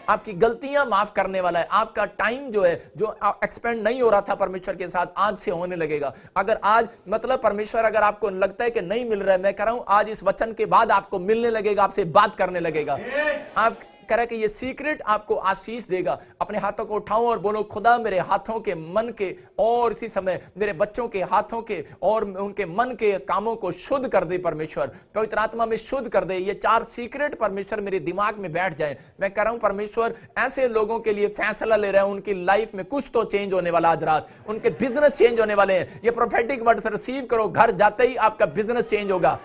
आपकी गलतियां माफ करने वाला है। आपका टाइम जो है, जो एक्सपेंड नहीं हो रहा था परमेश्वर के साथ, आज से होने लगेगा। अगर आज मतलब परमेश्वर अगर आपको लगता है कि नहीं मिल रहा है, मैं कह रहा हूं आज इस वचन के बाद आपको मिलने लगेगा, आपसे बात करने लगेगा। आप कह रहा है कि ये सीक्रेट आपको आशीष देगा। अपने हाथों को उठाओ और बोलो, खुदा मेरे हाथों के, मन के और इसी समय मेरे बच्चों के हाथों के और उनके मन के कामों को शुद्ध कर दे परमेश्वर, पवित्र आत्मा में शुद्ध कर दे। ये 4 सीक्रेट परमेश्वर मेरे दिमाग में बैठ जाए। मैं कह रहा हूं परमेश्वर ऐसे लोगों के लिए फैसला ले रहा है, उनकी लाइफ में कुछ तो चेंज होने वाला आज रात, उनके बिजनेस चेंज होने वाले हैं। ये प्रोफेटिक वर्ड से रिसीव करो, घर जाते ही आपका बिजनेस चेंज होगा,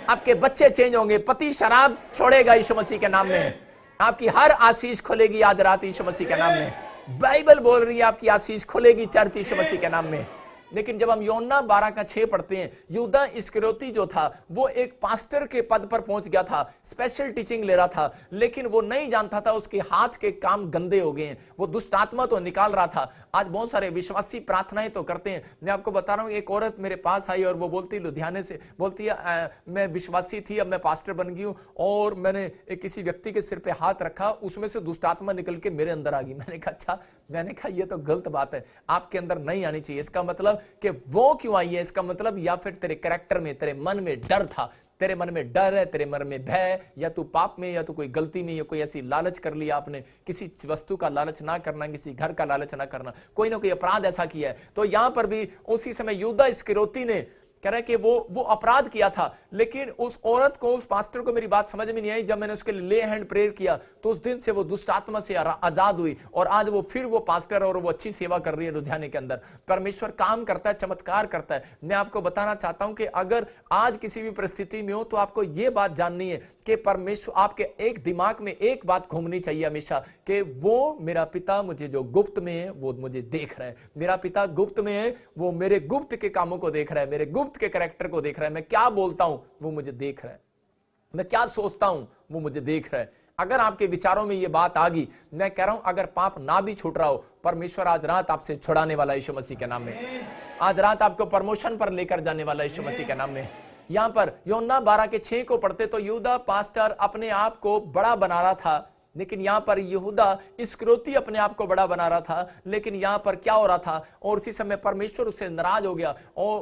आपके बच्चे चेंज होंगे, पति शराब छोड़ेगा यीशु मसीह के नाम में, आपकी हर आशीष खुलेगी आज रात यीशु मसीह के नाम में। बाइबल बोल रही है आपकी आशीष खुलेगी चर्च यीशु मसीह के नाम में। लेकिन जब हम यूहन्ना 12:6 पढ़ते हैं, यहूदा इस्करियोती जो था वो एक पास्टर के पद पर पहुंच गया था, स्पेशल टीचिंग ले रहा था, लेकिन वो नहीं जानता था उसके हाथ के काम गंदे हो गए हैं। वो दुष्ट आत्मा तो निकाल रहा था। आज बहुत सारे विश्वासी प्रार्थनाएं तो करते हैं। मैं आपको बता रहा हूं, एक औरत मेरे पास आई और वो बोलती, लुधियाने से बोलती है, मैं विश्वासी थी, अब मैं पास्टर बन गई हूं और मैंने किसी व्यक्ति के सिर पे हाथ रखा, उसमें से दुष्ट आत्मा निकल के मेरे अंदर आ गई। मैंने कहा अच्छा, मैंने कहा ये तो गलत बात है, आपके अंदर नहीं आनी चाहिए। इसका मतलब कि वो क्यों आई है, इसका मतलब या फिर तेरे कैरेक्टर में, तेरे मन में डर था, तेरे मन में डर है, तेरे मन में भय, या तू पाप में, या तू कोई गलती में, या कोई ऐसी लालच कर लिया आपने, किसी वस्तु का लालच ना करना, किसी घर का लालच ना करना, कोई ना कोई अपराध ऐसा किया है। तो यहां पर भी उसी समय यहूदा इस्करियोती ने कह रहा है कि वो अपराध किया था, लेकिन उस औरत को, उस पास्टर को मेरी बात समझ में नहीं आई। जब मैंने उसके लिए ले हैंड प्रेयर किया तो उस दिन से वो दुष्ट आत्मा से आजाद हुई और आज वो फिर वो पास्टर और वो अच्छी सेवा कर रही है लुधियाने के अंदर। परमेश्वर काम करता है, चमत्कार करता है। मैं आपको बताना चाहता हूं कि अगर आज किसी भी परिस्थिति में हो तो आपको ये बात जाननी है कि परमेश्वर, आपके एक दिमाग में एक बात घूमनी चाहिए हमेशा कि वो मेरा पिता मुझे जो गुप्त में है वो मुझे देख रहा है। मेरा पिता गुप्त में है, वो मेरे गुप्त के कामों को देख रहा है, मेरे गुप्त के कैरेक्टर को देख रहा है। मैं क्या बोलता हूं वो मुझे देख रहा है, मैं क्या सोचता हूं वो मुझे देख रहा है। अगर आपके विचारों में ये बात आ गई, मैं कह रहा हूं अगर पाप ना भी छूट रहा हो, परमेश्वर आज रात आपसे छुड़ाने वाला यीशु मसीह के नाम में। आज रात आपको प्रमोशन पर लेकर जाने वाला यीशु मसीह के नाम में। यहां पर यूहन्ना 12:6 को पढ़ते तो यहूदा पास्टर अपने आप को बड़ा बना रहा था, लेकिन यहां पर यहूदा इस्करियोती अपने आप को बड़ा बना रहा था। लेकिन यहां पर क्या हो रहा था, और उसी समय परमेश्वर उससे नाराज हो गया। और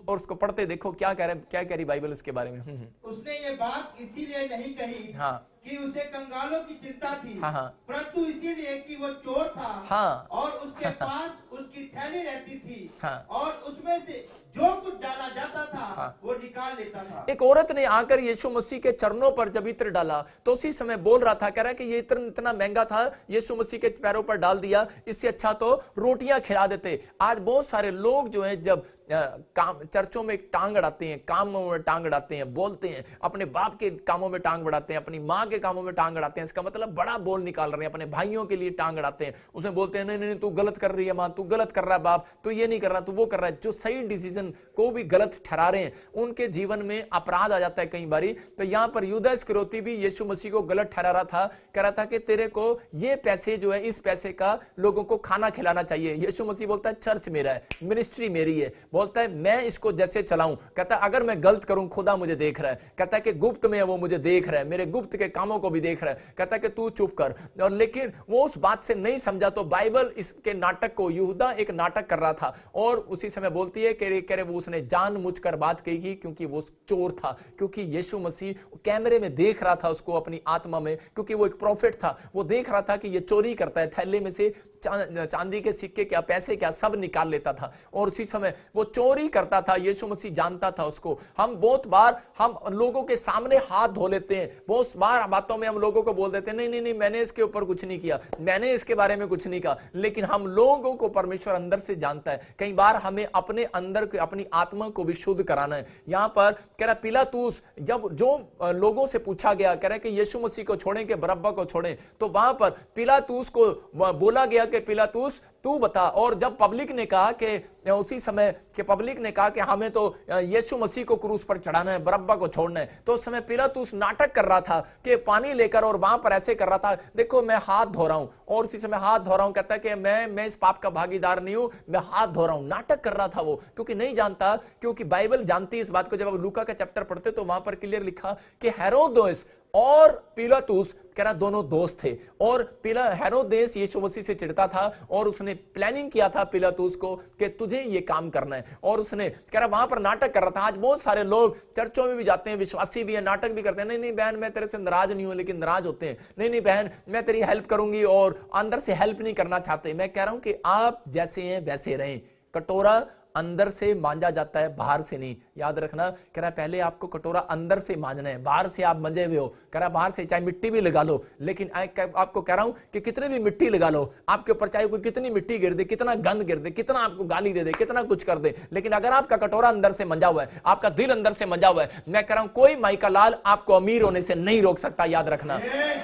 उसको पढ़ते देखो क्या कह रही बाइबल उसके बारे में। उसने ये बात इसीलिए नहीं कही हाँ कि उसे कंगालों की चिंता थी, हाँ हाँ, परंतु इसीलिए कि वो चोर था। हाँ, और उसके पास उसकी थैली रहती थी, हाँ, और उसमें से जो कुछ डाला जाता था, हाँ, वो निकाल लेता था। एक औरत ने आकर यीशु मसीह के चरणों पर जब इत्र डाला तो उसी समय बोल रहा था, कह रहा है कि ये इत्र इतना महंगा था, यीशु मसीह के पैरों पर डाल दिया, इससे अच्छा तो रोटियां खिला देते। आज बहुत सारे लोग जो है जब काम चर्चों में टांग अड़ाते हैं, कामों में टांग अड़ाते हैं, बोलते हैं, अपने बाप के कामों में टांग अड़ाते हैं, अपनी माँ के कामों में टांग अड़ाते हैं, इसका मतलब बड़ा बोल निकाल रहे हैं, अपने भाइयों के लिए टांग अड़ाते हैं, उसमें बोलते हैं नहीं नहीं तू गलत कर रही है माँ, तू गलत कर रहा है बाप, तू ये नहीं कर रहा, तू वो कर रहा है। जो सही डिसीजन को भी गलत ठहरा रहे हैं, उनके जीवन में अपराध आ जाता है कई बारी। तो यहाँ पर यहूदा इस्करियोती भी यीशु मसीह को गलत ठहरा रहा था, कह रहा था कि तेरे को ये पैसे जो है, इस पैसे का लोगों को खाना खिलाना चाहिए। यीशु मसीह बोलता है चर्च मेरा है, मिनिस्ट्री मेरी है, बोलता है मैं इसको जैसे चलाऊं। कहता है अगर मैं गलत करूं खुदा मुझे देख रहा है, कहता है कि गुप्त में है वो मुझे देख रहा है, मेरे गुप्त के कामों को भी देख रहा है, कहता है कि तू चुप कर। और लेकिन वो उस बात से नहीं समझा तो बाइबल इसके नाटक को, यहूदा एक नाटक कर रहा था और उसी समय बोलती है कि वो उसने जानबूझकर बात कही क्योंकि वो चोर था, क्योंकि यीशु मसीह कैमरे में देख रहा था उसको अपनी आत्मा में, क्योंकि वो एक प्रोफेट था, वो देख रहा था कि ये चोरी करता है, थैले में से चांदी के सिक्के क्या, पैसे क्या, सब निकाल लेता था और उसी समय वो चोरी करता था। यीशु मसीह जानता था उसको। हम बहुत बार हम लोगों के सामने हाथ धो लेते हैं, बहुत बार बातों में हम लोगों को बोल देते हैं नहीं नहीं नहीं मैंने इसके ऊपर कुछ नहीं किया, मैंने इसके बारे में कुछ नहीं कहा, लेकिन हम लोगों को परमेश्वर अंदर से जानता है। कई बार हमें अपने अंदर अपनी आत्मा को भी शुद्ध कराना है। यहां पर कह रहा पिलातूस, जब जो लोगों से पूछा गया, कह रहा कि यीशु मसीह को छोड़ें कि बरअब्बा को छोड़ें, तो वहां पर पिलातूस को बोला गया कि पिलातूस तू बता। और जब पब्लिक ने कहा कि उसी समय के पब्लिक ने कहा कि हमें तो यीशु मसीह को क्रूस पर चढ़ाना है, बरअब्बा को छोड़ना है, तो उस समय पिलातूस नाटक कर रहा था कि पानी लेकर और वहां पर ऐसे कर रहा था, देखो मैं हाथ धो रहा हूं, और उसी समय हाथ धो रहा हूं, कहता है कि मैं इस पाप का भागीदार नहीं हूं, मैं हाथ धो रहा हूं। नाटक कर रहा था वो, क्योंकि नहीं जानता, क्योंकि बाइबल जानती है इस बात को। जब आप लूका का चैप्टर पढ़ते तो वहां पर क्लियर लिखा कि हेरोदेस और पिलातुस कह रहा दोनों दोस्त थे। और हेरोदेस यीशु मसीह से चिढ़ता था और उसने प्लानिंग किया था पिलातुस को कि तुझे ये काम करना है, और उसने कह रहा वहां पर नाटक कर रहा था। आज बहुत सारे लोग चर्चों में भी जाते हैं, विश्वासी भी हैं, नाटक भी करते हैं। नहीं नहीं बहन मैं तेरे से नाराज नहीं हूं, लेकिन नाराज होते हैं। नहीं नहीं बहन मैं तेरी हेल्प करूंगी और अंदर से हेल्प नहीं करना चाहते। मैं कह रहा हूं कि आप जैसे हैं वैसे रहें। कटोरा अंदर से मांजा जाता है, बाहर से नहीं। याद रखना, कह रहा पहले आपको कटोरा अंदर से मांजना है, बाहर से आप मंजे हुए हो। कह रहा बाहर से चाहे मिट्टी भी लगा लो, लेकिन आपको कह रहा हूं कि कितनी भी मिट्टी लगा लो आपके ऊपर, चाहे कोई कितनी मिट्टी गिर दे, कितना गंद गिर दे, कितना आपको गाली दे दे, कितना कुछ कर दे, लेकिन अगर आपका कटोरा अंदर से मंजा हुआ है, आपका दिल अंदर से मंजा हुआ है, मैं कह रहा हूं कोई माई का लाल आपको अमीर होने से नहीं रोक सकता। याद रखना,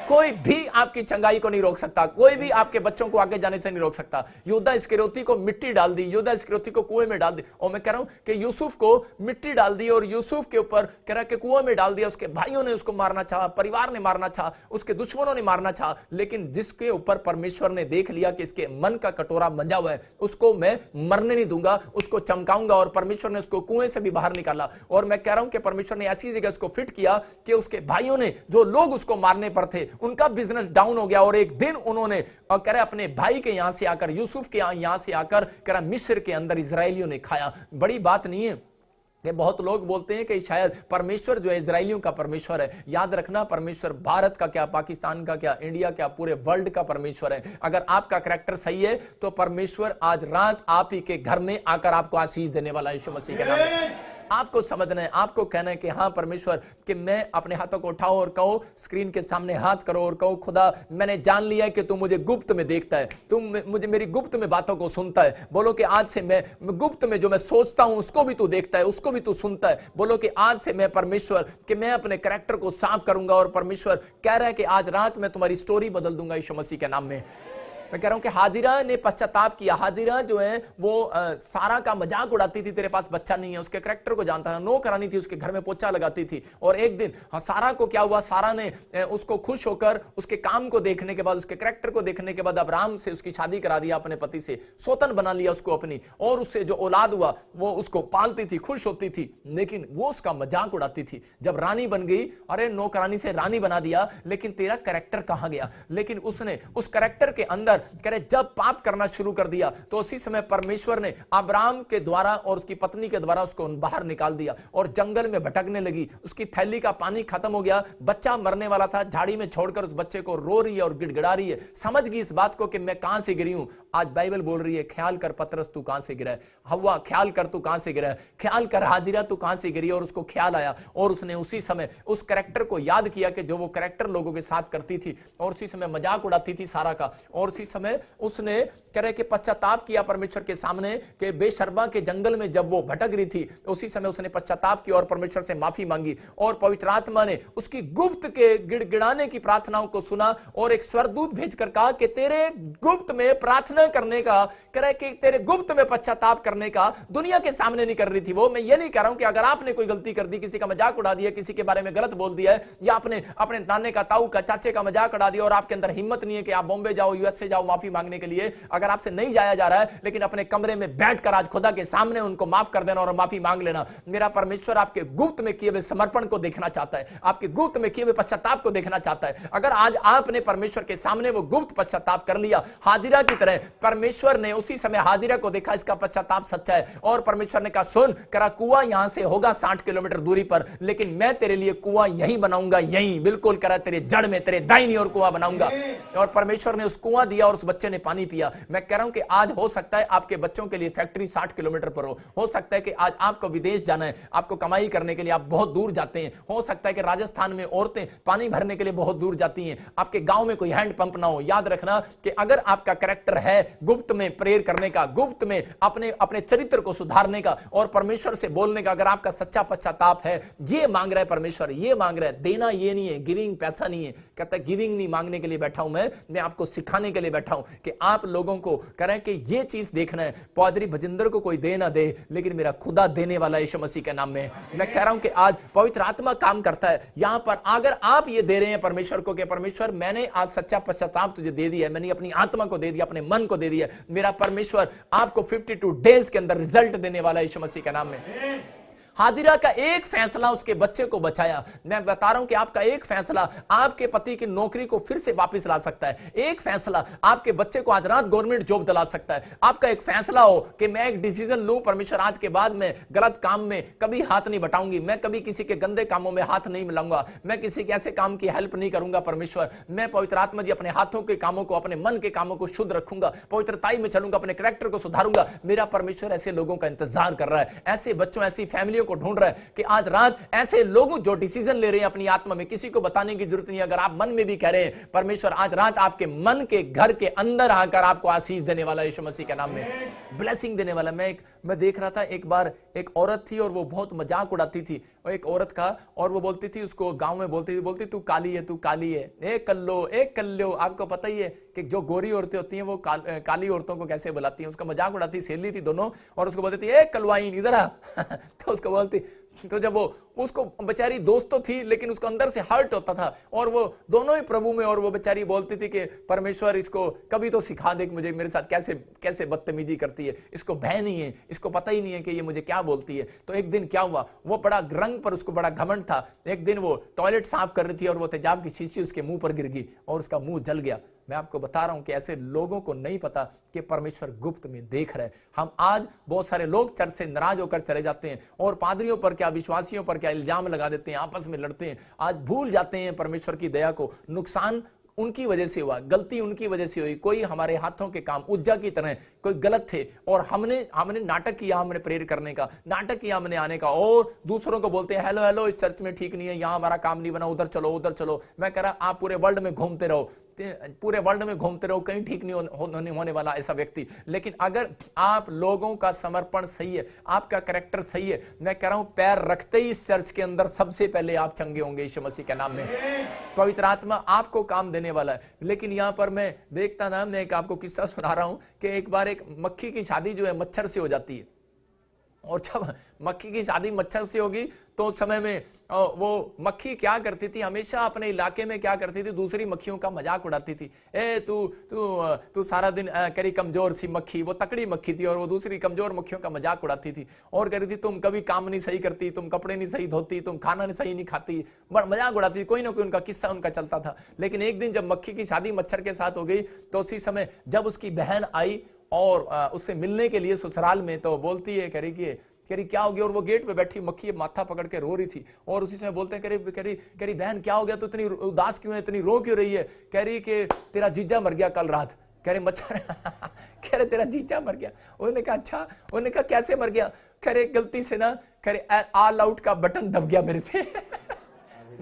कोई भी आपकी चंगाई को नहीं रोक सकता, कोई भी आपके बच्चों को आगे जाने से नहीं रोक सकता। यहूदा इस्करियोती को मिट्टी डाल दी, यहूदा इस्करियोती को कुएं में डाल दी, और मैं कह रहा हूं कि यूसुफ को मिट्टी डाल दी और यूसुफ के ऊपर कह रहा कि कुआं में डाल दिया। उसके भाइयों ने उसको मारना चाहा, परिवार ने मारना चाहा, उसके दुश्मनों ने मारना चाहा, लेकिन जिसके ऊपर परमेश्वर ने देख लिया कि इसके मन का कटोरा मंजा हुआ है, उसको मैं मरने नहीं दूंगा, उसको चमकाऊंगा, और परमेश्वर ने उसको कुएं से भी बाहर निकाला। और मैं कह रहा हूं कि परमेश्वर ने ऐसी जगह उसको फिट किया कि उसके भाइयों ने, जो लोग उसको मारने पर थे, उनका बिजनेस डाउन हो गया। और एक दिन उन्होंने कह रहे अपने भाई के यहां से आकर, यूसुफ के यहां से आकर कह रहा मिस्र के अंदर इजराइलियों ने खाया। बड़ी बात नहीं है कि बहुत लोग बोलते हैं कि शायद परमेश्वर जो है इजराइलियों का परमेश्वर है। याद रखना, परमेश्वर भारत का क्या, पाकिस्तान का क्या, इंडिया क्या, पूरे वर्ल्ड का परमेश्वर है। अगर आपका करैक्टर सही है तो परमेश्वर आज रात आप ही के घर में आकर आपको आशीष देने वाला है यीशु मसीह के नाम में। आपको समझना है, आपको कहना है कि हाँ परमेश्वर, कि मैं अपने हाथों को उठाओ और कहो, स्क्रीन के सामने हाथ करो और कहो खुदा मैंने जान लिया है कि तू मुझे गुप्त में देखता है, तू मुझे मेरी गुप्त में बातों को सुनता है। बोलो कि आज से मैं गुप्त में जो मैं सोचता हूं उसको भी तू देखता है, उसको भी तू सुनता है। बोलो कि आज से मैं परमेश्वर, कि मैं अपने कैरेक्टर को साफ करूंगा, और परमेश्वर कह रहा है कि आज रात मैं तुम्हारी स्टोरी बदल दूंगा यीशु मसीह के नाम में। मैं कह रहा हूं कि हाजिरा ने पश्चाताप किया। हाजिरा जो है वो सारा का मजाक उड़ाती थी, तेरे पास बच्चा नहीं है, उसके करैक्टर को जानता था, नो करानी थी, उसके घर में पोछा लगाती थी। और एक दिन सारा को क्या हुआ, सारा ने उसको खुश होकर उसके काम को देखने के बाद, उसके करैक्टर को देखने के बाद अब्राहम से उसकी शादी करा दिया अपने पति से, सोतन बना लिया उसको अपनी, और उससे जो औलाद हुआ वो उसको पालती थी, खुश होती थी, लेकिन वो उसका मजाक उड़ाती थी। जब रानी बन गई, अरे नौकरानी से रानी बना दिया, लेकिन तेरा करैक्टर कहां गया? लेकिन उसने उस करैक्टर के अंदर करे जब पाप करना शुरू कर दिया, तो उसी समय परमेश्वर ने अब्राहम के द्वारा और उसकी पत्नी के द्वारा उसको बाहर निकाल दिया और जंगल में भटकने लगी। उसकी थैली का पानी खत्म हो गया, बच्चा मरने वाला था, झाड़ी में छोड़कर उस बच्चे को रो रही है और गिड़गिड़ा रही है। समझ गई इस बात को कि मैं कहां से गिरी हूं। आज बाइबल बोल रही है, ख्याल कर पतरस तू कहां से गिरा है, हव्वा ख्याल कर तू कहां से गिरा है, ख्याल कर हाजिरा तू कहां से गिरी। और उसको ख्याल आया और उसने उसी समय उस कैरेक्टर को याद किया कि जो वो कैरेक्टर लोगों के साथ करती थी, और उसी समय मजाक उड़ाती थी सारा का। और उसी समय उसने कह रहे कि पश्चाताप किया परमेश्वर के सामने कि बेशर्मा के जंगल में जब वो भटक रही थी, उसी समय उसने पश्चाताप किया और परमेश्वर से माफी मांगी। और पवित्र आत्मा ने उसकी गुप्त के गिड़गिड़ाने की प्रार्थनाओं को सुना और एक स्वर्गदूत भेजकर कहा कि तेरे गुप्त में प्रार्थना करने का, कह रहे कि तेरे गुप्त में पश्चाताप करने का दुनिया के सामने नहीं कर रही थी वो। मैं ये नहीं कह रहा हूं कि अगर आपने कोई गलती कर दी, किसी का मजाक उड़ा दिया, किसी के बारे में गलत बोल दिया है, या आपने अपने नाने का, ताऊ का, चाचे का मजाक उड़ा दिया और आपके अंदर हिम्मत नहीं है कि आप बॉम्बे जाओ, यूएसए जाओ माफी मांगने के लिए, अगर आपसे नहीं जाया जा रहा है, लेकिन अपने कमरे में बैठकर आज खुदा के सामने उनको माफ कर देना और माफी मांग लेना। मेरा परमेश्वर आपके गुप्त में किए हुए समर्पण को देखना चाहता है, आपके गुप्त में किए हुए पश्चाताप को देखना चाहता है। अगर आज आपने परमेश्वर के सामने वो गुप्त पश्चाताप कर लिया, हाजिरा की तरह, परमेश्वर ने उसी समय हाजिरा को देखा, इसका पश्चाताप सच्चा है, और परमेश्वर ने कहा सुन, करा कुआं यहां से होगा 60 किलोमीटर दूरी पर, लेकिन मैं तेरे लिए कुआं यहीं बनाऊंगा, यहीं बिल्कुल, करा तेरे जड़ में, तेरे दाहिनी ओर कुआं बनाऊंगा। और परमेश्वर ने उस कुआं दिया और उस बच्चे ने पानी पिया। मैं कह रहा हूं कि आज हो सकता है आपके बच्चों के लिए फैक्ट्री 60 किलोमीटर पर हो सकता है कि आज आपको विदेश जाना है, आपको कमाई करने के लिए आप बहुत दूर जाते हैं, हो सकता है कि राजस्थान में औरतें पानी भरने के लिए बहुत दूर जाती हैं, आपके गांव में कोई हैंड पंप ना हो। याद रखना कि अगर आपका कैरेक्टर है गुप्त में प्रेयर करने का, गुप्त में अपने चरित्र को सुधारने का और परमेश्वर से बोलने का, अगर आपका सच्चा पश्चाताप है, ये मांग रहा है परमेश्वर, ये मांग रहा है, देना ये नहीं है, गिविंग पैसा नहीं है, कहता है गिविंग नहीं मांगने के लिए बैठा हूं मैं आपको सिखाने के लिए बैठा हूं कि आप लोगों को करें कि ये चीज देखना है, पादरी भजिंदर को कोई दे ना दे, लेकिन मेरा खुदा देने वाला यीशु मसीह के नाम में। मैं कह रहा हूं कि आज पवित्र आत्मा काम करता है यहां पर। अगर आप ये दे रहे हैं परमेश्वर को कि परमेश्वर मैंने आज सच्चा पश्चाताप तुझे दे दिया है, मैंने अपनी आत्मा को दे दिया, अपने मन को दे दिया, मेरा परमेश्वर आपको 52 डेज के अंदर रिजल्ट देने वाला है यीशु मसीह के नाम में। हाजिरा का एक फैसला उसके बच्चे को बचाया। मैं बता रहा हूं कि आपका एक फैसला आपके पति की नौकरी को फिर से वापस ला सकता है। एक फैसला आपके बच्चे को आज रात गवर्नमेंट जॉब दिला सकता है। आपका एक फैसला हो कि मैं एक डिसीजन लूं, परमेश्वर आज के बाद मैं गलत काम में कभी हाथ नहीं बटाऊंगी, मैं कभी किसी के गंदे कामों में हाथ नहीं मिलाऊंगा, मैं किसी के ऐसे काम की हेल्प नहीं करूंगा। परमेश्वर, मैं पवित्र आत्मा जी अपने हाथों के कामों को, अपने मन के कामों को शुद्ध रखूंगा, पवित्रताई में चलूंगा, अपने कैरेक्टर को सुधारूंगा। मेरा परमेश्वर ऐसे लोगों का इंतजार कर रहा है, ऐसे बच्चों, ऐसी फैमिलियों को ढूंढ रहा है कि आज रात ऐसे लोग जो डिसीजन ले रहे हैं अपनी आत्मा में, किसी को बताने की जरूरत नहीं। अगर आप मन में भी कह रहे हैं, परमेश्वर आज रात आपके मन के घर के अंदर आकर आपको आशीष देने वाला, यीशु मसीह के नाम में ब्लेसिंग देने वाला। मैं देख रहा था, एक बार एक औरत थी और वो बहुत मजाक उड़ाती थी, और एक औरत का, और वो बोलती थी, उसको गांव में बोलती तू काली है, तू काली है, एक कल्लो। आपको पता ही है कि जो गोरी औरतें होती हैं वो काली औरतों को कैसे बुलाती हैं। उसका मजाक उड़ाती, सहेली थी दोनों, और उसको बोलती थी, ए कलवाइन इधर आ। तो उसको बोलती, तो जब वो, उसको बेचारी दोस्त तो थी लेकिन उसको अंदर से हर्ट होता था, और वो दोनों ही प्रभु में, और वो बेचारी बोलती थी कि परमेश्वर इसको कभी तो सिखा दे, मुझे मेरे साथ कैसे कैसे बदतमीजी करती है, इसको भय नहीं है, इसको पता ही नहीं है कि ये मुझे क्या बोलती है। तो एक दिन क्या हुआ, वो बड़ा रंग पर उसको बड़ा घमंड था। एक दिन वो टॉयलेट साफ कर रही थी और वो तेजाब की शीशी उसके मुंह पर गिर गई और उसका मुंह जल गया। मैं आपको बता रहा हूं कि ऐसे लोगों को नहीं पता कि परमेश्वर गुप्त में देख रहे हैं। हम आज बहुत सारे लोग चर्च से नाराज होकर चले जाते हैं और पादरियों पर क्या, विश्वासियों पर क्या इल्जाम लगा देते हैं, आपस में लड़ते हैं। आज भूल जाते हैं परमेश्वर की दया को। नुकसान उनकी वजह से हुआ, गलती उनकी वजह से हुई। कोई हमारे हाथों के काम उज्जा की तरह कोई गलत थे और हमने नाटक किया, हमने प्रेयर करने का नाटक किया, हमने आने का, और दूसरों को बोलते हैं हेलो इस चर्च में ठीक नहीं है, यहां हमारा काम नहीं बना, उधर चलो। मैं कह रहा आप पूरे वर्ल्ड में घूमते रहो, कहीं ठीक नहीं होने वाला ऐसा व्यक्ति। लेकिन अगर आप लोगों का समर्पण सही है, आपका कैरेक्टर सही है, मैं कह रहा हूं पैर रखते ही इस चर्च के अंदर सबसे पहले आप चंगे होंगे यीशु मसीह के नाम में। पवित्र आत्मा आपको काम देने वाला है। लेकिन यहां पर मैं देखता था, मैं एक आपको किस्सा सुना रहा हूं कि एक बार एक मक्खी की शादी जो है मच्छर से हो जाती है, और जब मक्खी की शादी मच्छर से होगी तो उस समय में वो मक्खी क्या करती थी, हमेशा अपने इलाके में क्या करती थी, दूसरी मक्खियों का मजाक उड़ाती थी। ए तू सारा दिन करी कमजोर सी मक्खी, वो तकड़ी मक्खी थी और वो दूसरी कमजोर मक्खियों का मजाक उड़ाती थी और कह रही थी तुम कभी काम नहीं सही करती, तुम कपड़े नहीं सही धोती, तुम खाना नहीं सही नहीं खाती, बड़ा मजाक उड़ाती थी। कोई ना कोई उनका किस्सा उनका चलता था। लेकिन एक दिन जब मक्खी की शादी मच्छर के साथ हो गई तो उसी समय जब उसकी बहन आई और उससे मिलने के लिए ससुराल में, तो बोलती है, करी क्या हो गया, और वो गेट पे बैठी मक्खी माथा पकड़ के रो रही थी। और उसी समय बोलते हैं, करी बहन क्या हो गया, तो इतनी उदास क्यों है, इतनी रो क्यों रही है। कह रही कि तेरा जीजा मर गया कल रात। कह रहे मच्छर कह रहे तेरा जीजा मर गया। उन्होंने कहा अच्छा, उन्होंने कहा कैसे मर गया। कह रहे गलती से ना, कह रहे ऑल आउट का बटन दब गया मेरे से।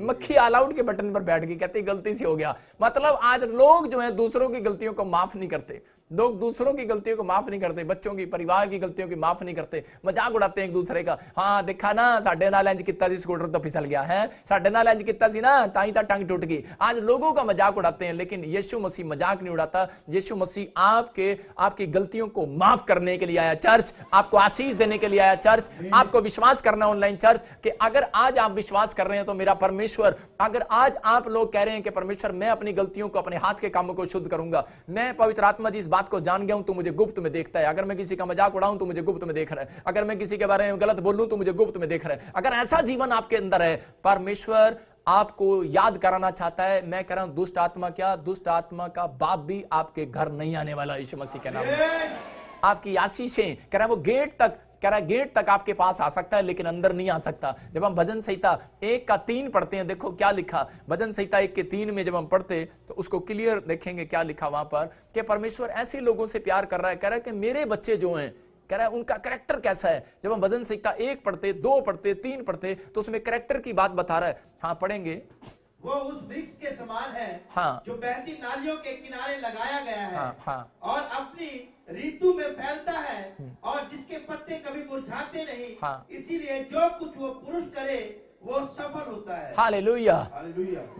मक्खी ऑल आउट के बटन पर बैठ गई, कहते गलती से हो गया। मतलब आज लोग जो है दूसरों की गलतियों को माफ नहीं करते, लोग दूसरों की गलतियों को माफ नहीं करते, बच्चों की, परिवार की गलतियों की माफ नहीं करते, मजाक उड़ाते हैं एक दूसरे का। हाँ देखा ना साडे नाल इंज कीता सी, स्कूटर तो फिसल गया है, साडे नाल इंज कीता सी ना ताई ता टंग टूट गई। आज लोगों का मजाक उड़ाते हैं, लेकिन यीशु मसीह मजाक नहीं उड़ाता। यीशु मसीह आपकी गलतियों को माफ करने के लिए आया चर्च, आपको आशीष देने के लिए आया चर्च। आपको विश्वास करना ऑनलाइन चर्च कि अगर आज आप विश्वास कर रहे हैं तो मेरा परमेश्वर, अगर आज आप लोग कह रहे हैं कि परमेश्वर मैं अपनी गलतियों को, अपने हाथ के कामों को शुद्ध करूंगा, मैं पवित्र आत्मा जी इस बात को जान गया हूं, तू मुझे गुप्त में देखता है। अगर मैं किसी का मजाक उड़ाऊं तो मुझे गुप्त में देख रहा है, अगर मैं किसी के बारे में गलत बोलूं तो मुझे गुप्त में देख रहा है। अगर ऐसा जीवन आपके अंदर है, परमेश्वर आपको याद कराना चाहता है। मैं कह रहा हूं दुष्ट आत्मा क्या, दुष्ट आत्मा का बाप भी आपके घर नहीं आने वाला यीशु मसीह के नाम में। आपकी आशीषें, कह रहा है वो गेट तक आपके पास आ सकता है लेकिन अंदर नहीं आ सकता। जब हम भजन संहिता 1:3 पढ़ते हैं, देखो क्या लिखा, भजन संहिता 1:3 में जब हम पढ़ते तो उसको क्लियर देखेंगे क्या लिखा वहां पर, कि परमेश्वर ऐसे लोगों से प्यार कर रहा है। कह रहा है कि मेरे बच्चे जो हैं, कह रहा है उनका कैरेक्टर कैसा है। जब हम भजन संहिता 1 पढ़ते, 2 पढ़ते, 3 पढ़ते तो उसमें कैरेक्टर की बात बता रहा है। हाँ पढ़ेंगे, वो उस वृक्ष के समान है, हाँ, जो बहती नालियों के किनारे लगाया गया है, हाँ, और अपनी ऋतु में फैलता है, और जिसके पत्ते कभी मुरझाते नहीं, हाँ, इसीलिए जो कुछ वो पुरुष करे वो सफल होता है। हालेलुया।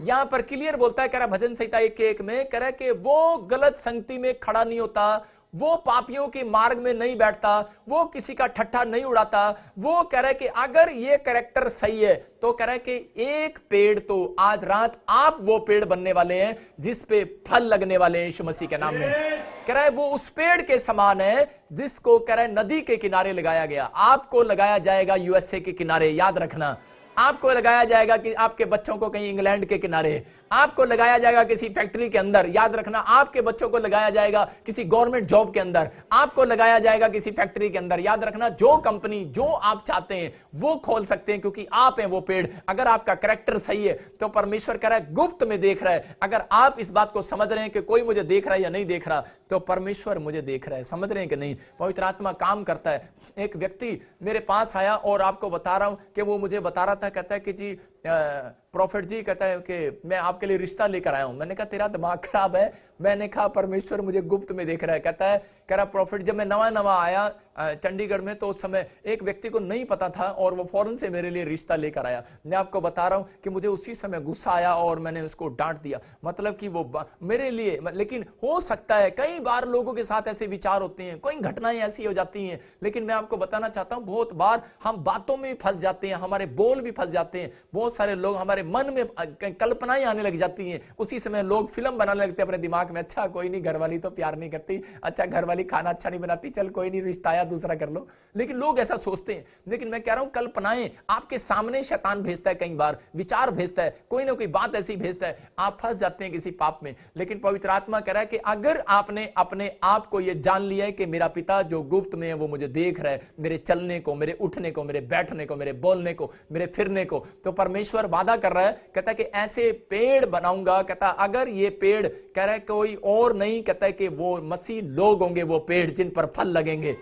यहाँ पर क्लियर बोलता है, कह रहा भजन संहिता 1:1 में, कह रहा है कि वो गलत संगति में खड़ा नहीं होता, वो पापियों के मार्ग में नहीं बैठता, वो किसी का ठट्ठा नहीं उड़ाता। वो कह रहा है कि अगर ये कैरेक्टर सही है तो कह रहा है कि एक पेड़, तो आज रात आप वो पेड़ बनने वाले हैं जिस पे फल लगने वाले हैं यीशु मसीह के नाम में। कह रहा है वो उस पेड़ के समान है जिसको कह रहा है नदी के किनारे लगाया गया। आपको लगाया जाएगा यूएसए के किनारे, याद रखना। आपको लगाया जाएगा कि आपके बच्चों को कहीं इंग्लैंड के किनारे, आपको लगाया जाएगा किसी फैक्ट्री के अंदर, याद रखना। आपके बच्चों को लगाया जाएगा किसी गवर्नमेंट जॉब के अंदर, आपको लगाया जाएगा किसी फैक्ट्री के अंदर, याद रखना। जो कंपनी जो आप चाहते हैं वो खोल सकते हैं, क्योंकि आप हैं वो पेड़। अगर आपका कैरेक्टर सही है तो परमेश्वर कह रहा है गुप्त में देख रहा है। अगर आप इस बात को समझ रहे हैं कि कोई मुझे देख रहा है या नहीं देख रहा, तो परमेश्वर मुझे देख रहा है। समझ रहे हैं कि नहीं? पवित्र आत्मा काम करता है। एक व्यक्ति मेरे पास आया और आपको बता रहा हूं कि वो मुझे बता रहा था, कहता है कि जी प्रॉफिट जी, कहता है कि मैं आपके लिए रिश्ता लेकर आया हूं। मैंने कहा तेरा दिमाग खराब है। मैंने कहा परमेश्वर मुझे गुप्त में देख रहा है। कहता है, कह रहा प्रॉफिट जब मैं नवा आया चंडीगढ़ में, तो उस समय एक व्यक्ति को नहीं पता था और वो फौरन से मेरे लिए रिश्ता लेकर आया। मैं आपको बता रहा हूं कि मुझे उसी समय गुस्सा आया और मैंने उसको डांट दिया। मतलब कि वो मेरे लिए, लेकिन हो सकता है कई बार लोगों के साथ ऐसे विचार होते हैं, कई घटनाएं ऐसी हो जाती हैं। लेकिन मैं आपको बताना चाहता हूं बहुत बार हम बातों में फंस जाते हैं, हमारे बोल भी फंस जाते हैं। बहुत सारे लोग, हमारे मन में कल्पनाएं आने लग जाती हैं। उसी समय लोग फिल्म बनाने लगते हैं अपने दिमाग में। अच्छा कोई नहीं, घरवाली तो प्यार नहीं करती, अच्छा घरवाली खाना अच्छा नहीं बनाती, चल कोई नहीं, रिश्ता आया दूसरा कर लो। लेकिन लोग ऐसा सोचते हैं। लेकिन मैं कह रहा हूं कल्पनाएं आपके सामने शैतान भेजता है, कई बार विचार भेजता है, कोई ना कोई बात ऐसी भेजता है, आप फंस जाते हैं किसी पाप में। लेकिन पवित्र आत्मा कह रहा है कि अगर आपने अपने आप को यह जान लिया है कि मेरा पिता जो गुप्त में है वो मुझे देख रहा है, मेरे चलने को, मेरे उठने को, मेरे बैठने को, मेरे बोलने को, मेरे फिरने को, तो परमेश्वर वादा कर रहा है, कहता है कि ऐसे पेड़ बनाऊंगा। कहता अगर ये पेड़, कह रहा है कोई और नहीं, कहता है कि वो मसीह लोग होंगे, वो पेड़ जिन पर फल लगेंगे।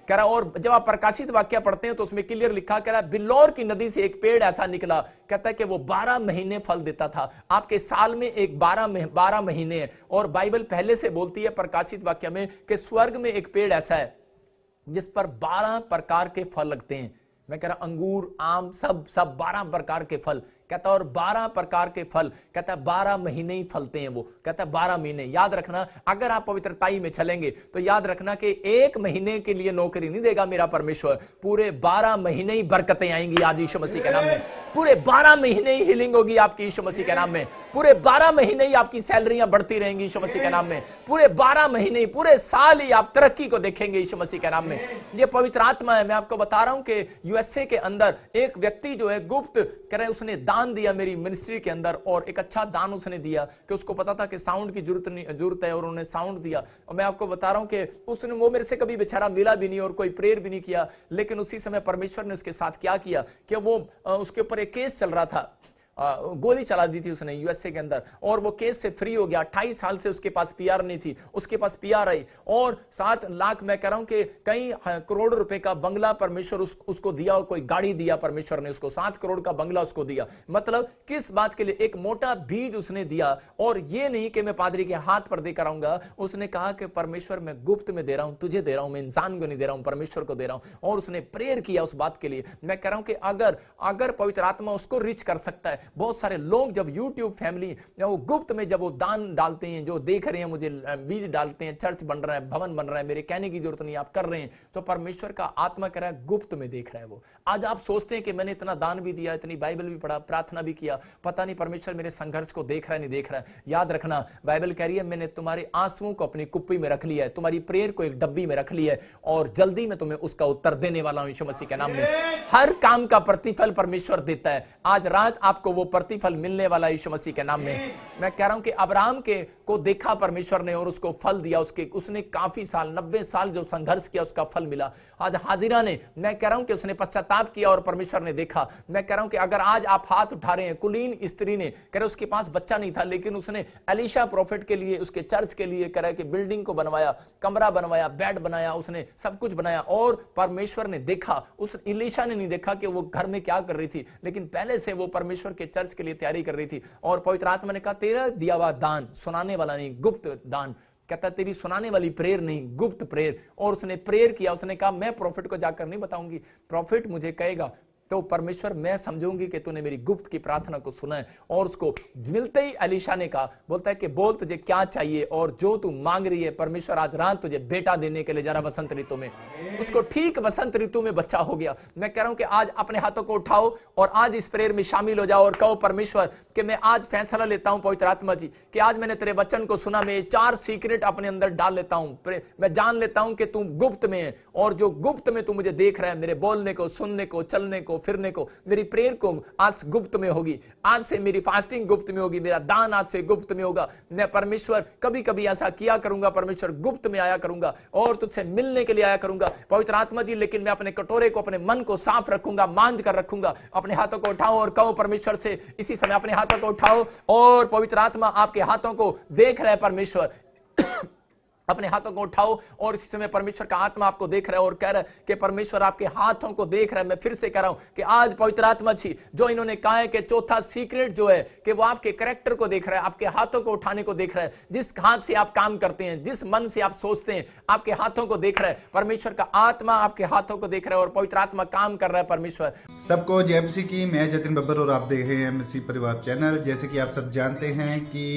कह रहा, और जब आप प्रकाशित वाक्य पढ़ते हैं तो उसमें क्लियर लिखा, कह रहा बिल्लौर की नदी से एक पेड़ ऐसा निकला, कहता है कि वो 12 महीने फल देता था। आपके साल में एक 12 महीने है। और बाइबल पहले से बोलती है प्रकाशित वाक्य में कि स्वर्ग में एक पेड़ ऐसा है जिस पर 12 प्रकार के फल लगते हैं। मैं कह रहा अंगूर, आम, सब 12 प्रकार के फल। कहता और 12 प्रकार के फल, कहता 12 महीने ही फलते हैं वो। कहता 12 महीने। याद रखना, अगर आप पवित्रताई में चलेंगे तो याद रखना कि 1 महीने के लिए नौकरी नहीं देगा मेरा परमेश्वर, पूरे 12 महीने ही बरकतें आएंगी आज यीशु मसीह के नाम में। पूरे 12 महीने ही हीलिंग होगी आपकी यीशु मसीह के नाम में। पूरे 12 महीने ही आपकी सैलरियां बढ़ती रहेंगी यीशु मसीह के नाम में। पूरे 12 महीने ही, पूरे साल ही आप तरक्की को देखेंगे यीशु मसीह के नाम में। ये पवित्र आत्मा है। मैं आपको बता रहा हूं कि यूएसए के अंदर एक व्यक्ति जो है गुप्त करे, उसने दान दिया मेरी मिनिस्ट्री के अंदर, और एक अच्छा दान उसने दिया कि उसको पता था कि साउंड की जरूरत है, और उन्होंने साउंड दिया। और मैं आपको बता रहा हूं कि उसने, वो मेरे से कभी बेचारा मिला भी नहीं और कोई प्रेयर भी नहीं किया। लेकिन उसी समय परमेश्वर ने उसके साथ क्या किया कि वो उसके ऊपर एक केस चल रहा था, गोली चला दी थी उसने यूएसए के अंदर, और वो केस से फ्री हो गया। 28 साल से उसके पास पीआर नहीं थी, उसके पास पीआर आई, और 7 लाख, मैं कह रहा हूं कि कई करोड़ रुपए का बंगला परमेश्वर उसको दिया, और कोई गाड़ी दिया परमेश्वर ने उसको, 7 करोड़ का बंगला उसको दिया। मतलब किस बात के लिए? एक मोटा बीज उसने दिया। और ये नहीं कि मैं पादरी के हाथ पर देकर आऊंगा, उसने कहा कि परमेश्वर मैं गुप्त में दे रहा हूं, तुझे दे रहा हूं, मैं इंसान को नहीं दे रहा हूं, परमेश्वर को दे रहा हूं। और उसने प्रेयर किया उस बात के लिए। मैं कह रहा हूं कि अगर पवित्र आत्मा उसको रिच कर सकता है। बहुत सारे लोग जब YouTube फैमिली, जब वो गुप्त में जब वो दान डालते हैं, जो देख रहे हैं मुझे बीज डालते हैं, चर्च बन रहा है, भवन बन रहा है, मेरे कहने की जरूरत नहीं, आप कर रहे हैं, तो परमेश्वर का आत्मा कह रहा है गुप्त में देख रहा है वो। आज आप सोचते हैं कि मैंने इतना दान भी दिया, इतनी बाइबल भी पढ़ा, प्रार्थना भी किया, पता नहीं परमेश्वर मेरे संघर्ष को देख रहा है नहीं देख रहा है। याद रखना, बाइबल कह रही है मैंने तुम्हारे आंसुओं को अपनी कुप्पी में रख लिया है, तुम्हारी प्रेयर को एक डब्बी में रख लिया है, और जल्दी में तुम्हें उसका उत्तर देने वाला हूं यीशु मसीह के नाम में। हर काम का प्रतिफल परमेश्वर देता है। आज रात आपको वो प्रतिफल मिलने वाला यीशु मसीह के नाम में। मैं कह रहा हूं कि अब्राहम को देखा परमेश्वर ने और उसको फल दिया, उसने काफी साल, 90 साल जो संघर्ष किया उसका फल मिला। आज हाजिरा ने, मैं कह रहा हूं कि उसने पश्चाताप किया और परमेश्वर ने देखा। मैं कह रहा हूं कि अगर आज आप हाथ उठा रहे हैं, कुलीन स्त्री ने, कह रहे उसके पास बच्चा नहीं था, लेकिन उसने एलीशा प्रॉफिट के लिए, उसके चर्च के लिए, कह रहा है कि बिल्डिंग को बनवाया, कमरा बनवाया, बेड बनाया, उसने सब कुछ बनाया, और परमेश्वर ने देखा। उस एलीशा ने नहीं देखा कि वो घर में क्या कर रही थी, लेकिन पहले से वो परमेश्वर के चर्च के लिए तैयारी कर रही थी। और पवित्र आत्मा ने कहा तेरा दिया हुआ दान, सुनाने वाला नहीं, गुप्त दान, कहता तेरी सुनाने वाली प्रेयर नहीं, गुप्त प्रेयर। और उसने प्रेयर किया, उसने कहा मैं प्रॉफिट को जाकर नहीं बताऊंगी, प्रॉफिट मुझे कहेगा तो परमेश्वर मैं समझूंगी कि तूने मेरी गुप्त की प्रार्थना को सुना है। और उसको मिलते ही एलीशा ने कहा, बोलता है कि बोल तुझे क्या चाहिए और जो तू मांग रही है परमेश्वर आज रात तुझे बेटा देने के लिए जा रहा वसंत ऋतु में। उसको ठीक वसंत ऋतु में बच्चा हो गया। मैं कह रहा हूं कि आज अपने हाथों को उठाओ और आज इस प्रेयर में शामिल हो जाओ और कहो परमेश्वर कि मैं आज फैसला लेता हूं पवित्र आत्मा जी कि आज मैंने तेरे वचन को सुना, मैं 4 सीक्रेट अपने अंदर डाल लेता हूं। मैं जान लेता हूं कि तू गुप्त में है और जो गुप्त में तू मुझे देख रहा है, मेरे बोलने को, सुनने को, चलने को, फिरने को, मेरी प्रेयर को आज गुप्त में होगी। आज से मेरी फास्टिंग गुप्त में होगी, मेरा दान आज से गुप्त में होगा। मैं परमेश्वर कभी कभी ऐसा किया करूंगा, परमेश्वर गुप्त में आया करूंगा और तुझसे मिलने के लिए आया करूंगा पवित्र आत्मा जी। लेकिन मैं अपने कटोरे को, अपने मन को साफ रखूंगा, मांझ कर रखूंगा। अपने हाथों को उठाओ और कहो परमेश्वर से इसी समय अपने हाथों को उठाओ और पवित्र आत्मा आपके हाथों को देख रहा है परमेश्वर। अपने हाथों को उठाओ और इसी समय परमेश्वर का आत्मा आपको देख रहा है और कह रहा है कि परमेश्वर आपके हाथों को देख रहा है। मैं फिर से कह रहा हूं कि आज पवित्र आत्मा जी जो इन्होंने कहा है कि चौथा सीक्रेट जो है कि वो आपके कैरेक्टर को देख रहा है, आपके हाथों को उठाने को देख रहा है, जिस हाथ से आप काम करते हैं, जिस मन से आप सोचते हैं, आपके हाथों को देख रहा है। परमेश्वर का आत्मा आपके हाथों को देख रहा है और पवित्र आत्मा काम कर रहा है। परमेश्वर सबको जय मसीह की। मैं जतिन बब्बर और आप देख रहे हैं मसीह परिवार चैनल। जैसे कि आप सब जानते हैं कि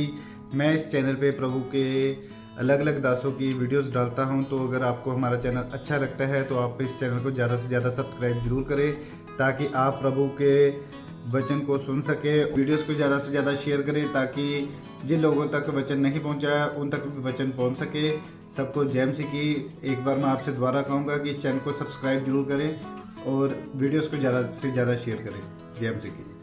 मैं इस चैनल पे प्रभु के अलग अलग दासों की वीडियोस डालता हूं, तो अगर आपको हमारा चैनल अच्छा लगता है तो आप इस चैनल को ज़्यादा से ज़्यादा सब्सक्राइब जरूर करें ताकि आप प्रभु के वचन को सुन सके। वीडियोस को ज़्यादा से ज़्यादा शेयर करें ताकि जिन लोगों तक वचन नहीं पहुंचा उन तक भी वचन पहुंच सके। सबको जय मसीह की। एक बार मैं आपसे दोबारा कहूँगा कि इस चैनल को सब्सक्राइब जरूर करें और वीडियोज़ को ज़्यादा से ज़्यादा शेयर करें। जय मसीह की।